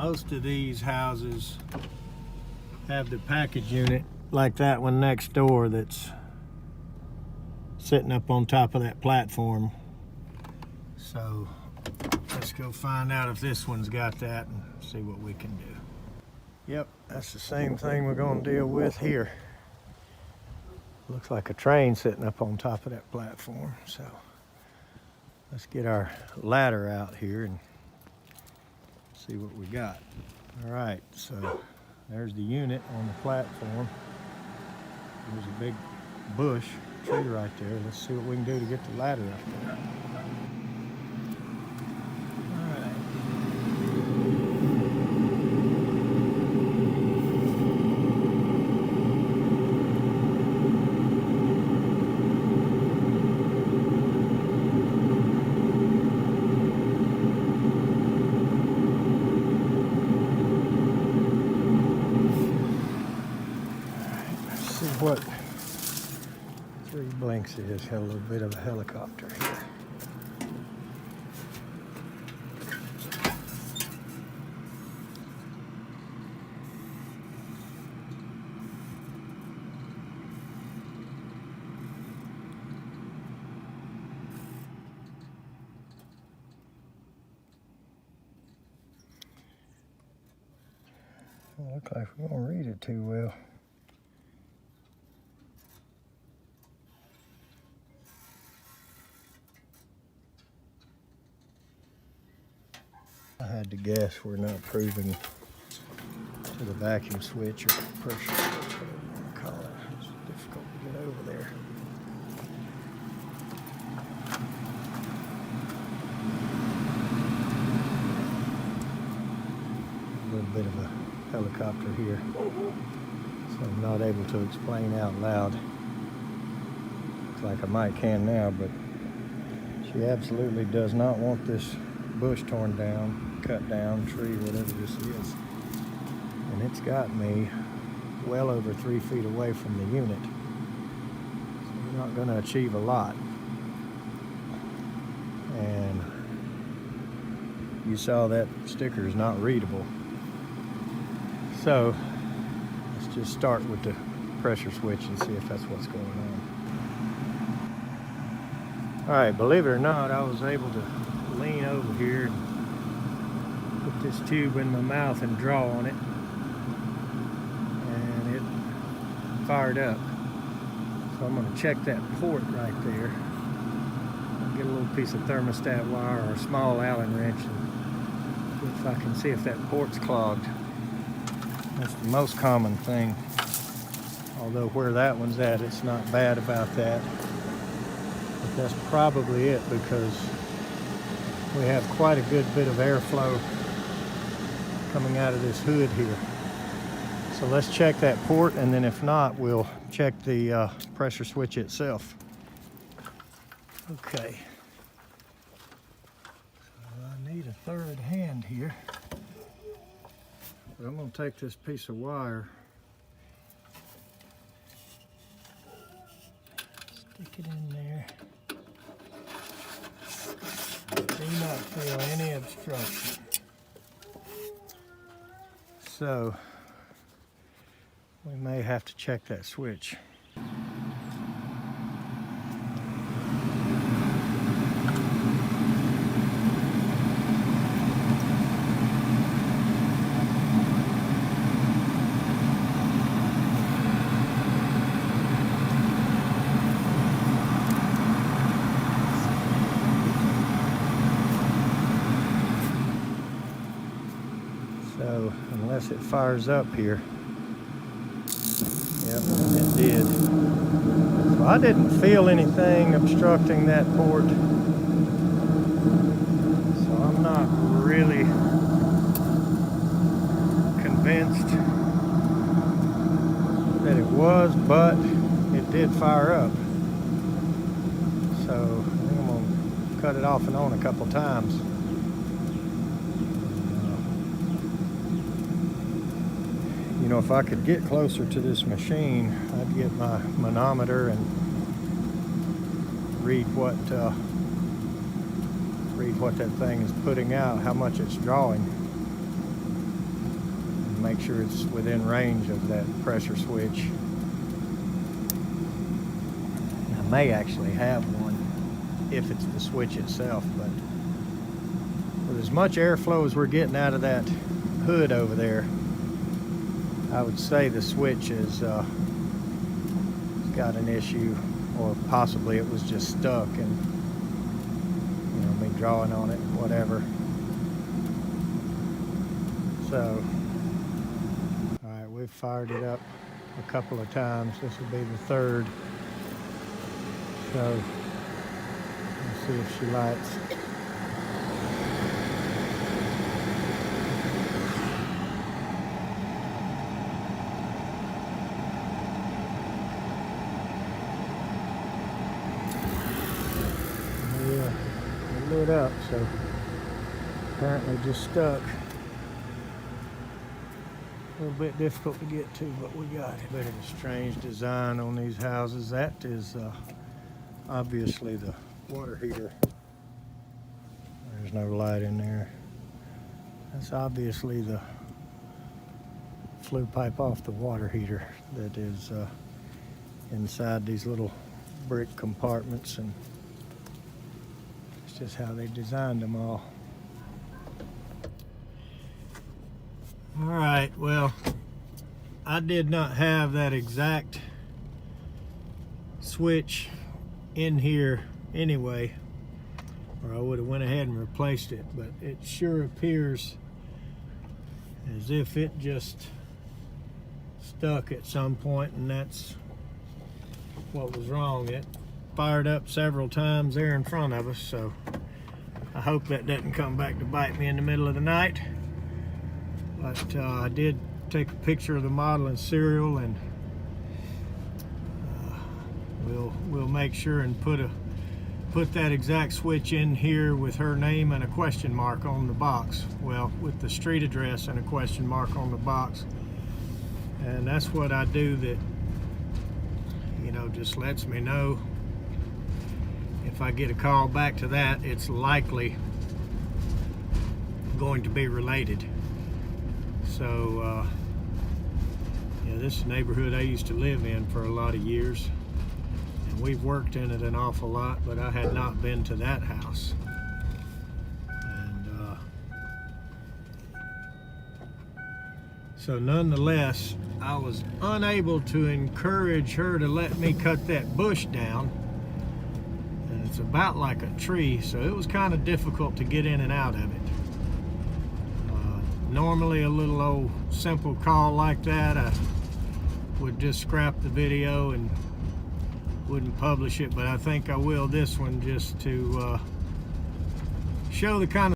Most of these houses have the package unit like that one next door that's sitting up on top of that platform. So let's go find out if this one's got that and see what we can do. Yep, that's the same thing we're going to deal with here. Looks like a train sitting up on top of that platform. So let's get our ladder out here and see what we got. All right, so there's the unit on the platform. There's a big bush tree right there. Let's see what we can do to get the ladder up there. What 3 blinks is. Had a little bit of a helicopter here. Doesn't look like we don't read it too well. I had to guess we're not proving to the vacuum switch or pressure switch, whatever you want to call it. It's difficult to get over there. A little bit of a helicopter here, so I'm not able to explain out loud. Looks like I might can now, but she absolutely does not want this bush torn down, cut down, tree, whatever this is. And it's got me well over 3 feet away from the unit. So we're not going to achieve a lot. And you saw that sticker is not readable. So let's just start with the pressure switch and see if that's what's going on. All right, believe it or not, I was able to lean over here and put this tube in my mouth and draw on it, and it fired up. So I'm going to check that port right there. I'll get a little piece of thermostat wire or a small Allen wrench and see if I can see if that port's clogged. That's the most common thing, although where that one's at, it's not bad about that. But that's probably it, because we have quite a good bit of airflow coming out of this hood here. So let's check that port, and then if not, we'll check the pressure switch itself. Okay. So I need a third hand here. But I'm going to take this piece of wire, stick it in there. Do not feel any obstruction. So we may have to check that switch. So unless it fires up here. Yep, it did. So I didn't feel anything obstructing that port. So I'm not really convinced that it was, but it did fire up. So I think I'm gonna cut it off and on a couple times. You know, if I could get closer to this machine, I'd get my manometer and read what that thing is putting out, how much it's drawing. make sure it's within range of that pressure switch. I may actually have one if it's the switch itself, but with as much airflow as we're getting out of that hood over there, I would say the switch is got an issue, or possibly it was just stuck and, you know, me drawing on it, whatever. So, all right, we've fired it up a couple of times. This will be the third. So, let's see if she lights. Yeah, it lit up, so apparently just stuck. A little bit difficult to get to, but we got it. Bit of a strange design on these houses. That is obviously the water heater. There's no light in there. That's obviously the flue pipe off the water heater that is inside these little brick compartments, and it's just how they designed them all. All right, well, I did not have that exact switch in here anyway, or I would have went ahead and replaced it, but it sure appears as if it just stuck at some point, and that's what was wrong. It fired up several times there in front of us, so I hope that doesn't come back to bite me in the middle of the night. But I did take a picture of the model and serial, and we'll make sure and put that exact switch in here with her name and a question mark on the box. Well, with the street address and a question mark on the box. And that's what I do, that, you know, just lets me know if I get a call back to that, it's likely going to be related. So, yeah, this is a neighborhood I used to live in for a lot of years, and we've worked in it an awful lot, but I had not been to that house. And so nonetheless, I was unable to encourage her to let me cut that bush down, and it's about like a tree, so it was kind of difficult to get in and out of it. Normally a little old simple call like that, I would just scrap the video and wouldn't publish it, but I think I will this one, just to show the kind of